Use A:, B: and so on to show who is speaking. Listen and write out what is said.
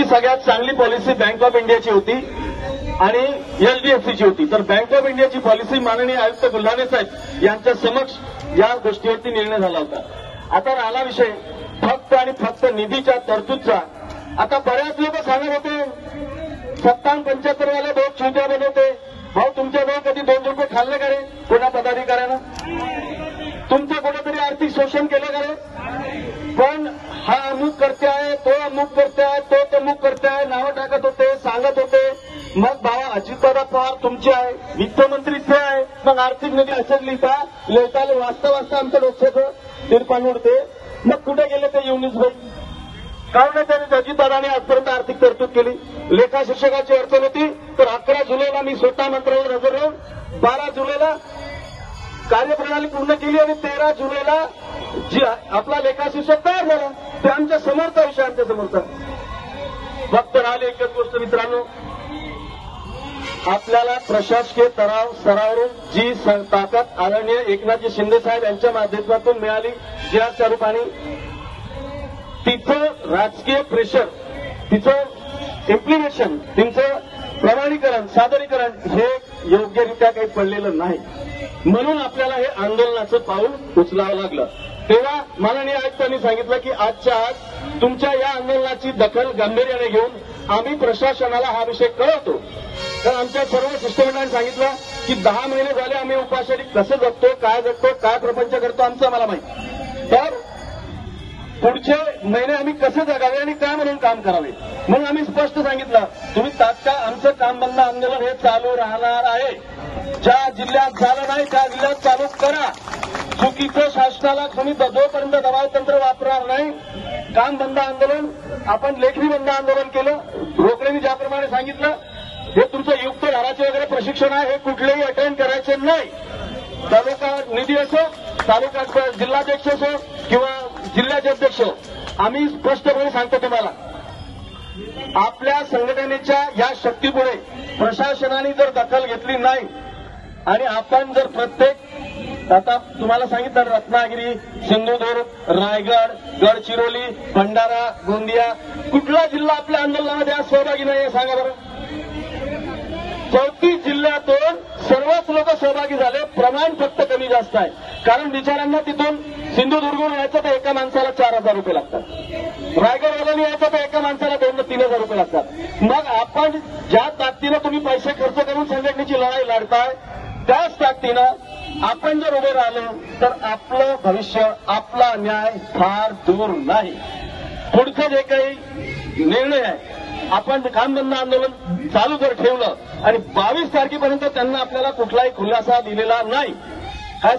A: सगळ्यात चांगली policy bank of इंडियाची होती आणि एचडीएफसीची होती। तर बँक ऑफ इंडियाची पॉलिसी माननीय आयुक्त गुल्हाने साहेब यांच्या समक्ष या गोष्टीवरती निर्णय झाला होता। आता राहिला विषय फक्त आणि फक्त निधीच्या तरतूदचा। आता बऱ्याच लोक सांगत होते 57-75 वाले बहुत छुट्या बनवते। भाऊ तुमच्याजवळ कधी 2 रुपये खाल्ले का रे कोणा पदाधिकाऱ्यानं? तुमचं कुठेतरी आर्थिक शोषण केलं का रे? पण हा अमुक करते आहे, तो अमुक करते आहे, तो तमुक करते आहे, नावं टाकत होते, सांगत होते। मग बाबा अजितदादा पवार तुमचे आहे, वित्तमंत्री ते आहे, मग आर्थिक निधी असंच लिहिता वाचता वाचता आमच्या डोक्याचं तिरपान उडते। मग कुठे गेले ते युनिस भाई? कारण नाही त्यांनी अजितदादांनी आजपर्यंत आर्थिक तरतूद केली। लेखा शिक्षकाची अडचण होती तर 11 जुलैला मी स्वतः मंत्रालयात हजर राहून 12 जुलैला कार्यप्रणाली पूर्ण केली आणि 13 जुलैला जी आपला लेखा शिक्षक तयार झाला। ते आमच्या समोरचा विषय, आमच्या समोरचा। फक्त राहिले एकच गोष्ट मित्रांनो, आपल्याला प्रशासकीय स्तरावरून जी ताकद आदरणीय एकनाथजी शिंदे साहेब यांच्या माध्यमातून मिळाली जीआरच्या रूपाने, तिचं राजकीय प्रेशर, तिचं इम्प्लिमेशन, तिचं प्रमाणीकरण, सादरीकरण हे योग्यरित्या काही पडलेलं नाही। म्हणून आपल्याला हे आंदोलनाचं पाऊल उचलावं लागलं। तेव्हा माननीय आयुक्तांनी सांगितलं की आजच्या आज तुमच्या या आंदोलनाची दखल गांभीर्याने घेऊन आम्ही प्रशासनाला हा विषय कळवतो। तर आमच्या सर्व शिष्टमंडळांनी सांगितलं की 10 महिने झाले आम्ही उपासारी कसं जगतो, काय प्रपंच करतो आमचं आम्हाला माहिती। तर पुढचे महिने आम्ही कसे जगावे आणि काय म्हणून काम करावे म्हणून आम्ही स्पष्ट सांगितलं, तुम्ही तात्काळ आमचं काम बंद आंदोलन हे चालू राहणार आहे। ज्या जिल्ह्यात झालं नाही त्या जिल्ह्यात चालू करा। चुकीचं शासनाला तुम्ही जोपर्यंत दबाव तंत्र वापरणार नाही, काम बंद आंदोलन आपण लेखी बंद आंदोलन केलं। ढोकळेंनी ज्याप्रमाणे सांगितलं हे तुमचं युक्त धाराचे वगैरे प्रशिक्षण आहे, हे कुठलेही अटेंड करायचे नाही। तालुका निधी असो, तालुका जिल्हाध्यक्ष असो किंवा जिल्ह्याचे अध्यक्ष, आम्ही स्पष्टपणे सांगतो तुम्हाला, आपल्या संघटनेच्या या शक्तीपुढे प्रशासनाने जर दखल घेतली नाही आणि आपण जर प्रत्येक, आता तुम्हाला सांगितलं रत्नागिरी, सिंधुदुर्ग, रायगड, गडचिरोली, भंडारा, गोंदिया, कुठला जिल्हा आपल्या आंदोलनामध्ये आज सहभागी नाही आहे सांगा बरं? 34 जिल्ह्यातून सर्वच लोक सहभागी झाले। प्रमाण फक्त कमी जास्त आहे, कारण बिचारांना तिथून सिंधुदुर्गहून यायचं तर एका माणसाला 4,000 रुपये लागतात, रायगडवाल्याने यायचं तर एका माणसाला 2-3,000 रुपये लागतात। मग आपण ज्या ताकदीनं तुम्ही पैसे खर्च करून संघटनेची लढाई लढताय, त्याच ताकदीनं आपण जर उभे राहिलो तर आपलं भविष्य, आपला न्याय फार दूर नाही। पुढचं जे काही निर्णय आहे, आपण काम बंद आंदोलन चालू जर ठेवलं आणि 22 तारखेपर्यंत त्यांना आपल्याला कुठलाही खुलासा दिलेला नाही, काय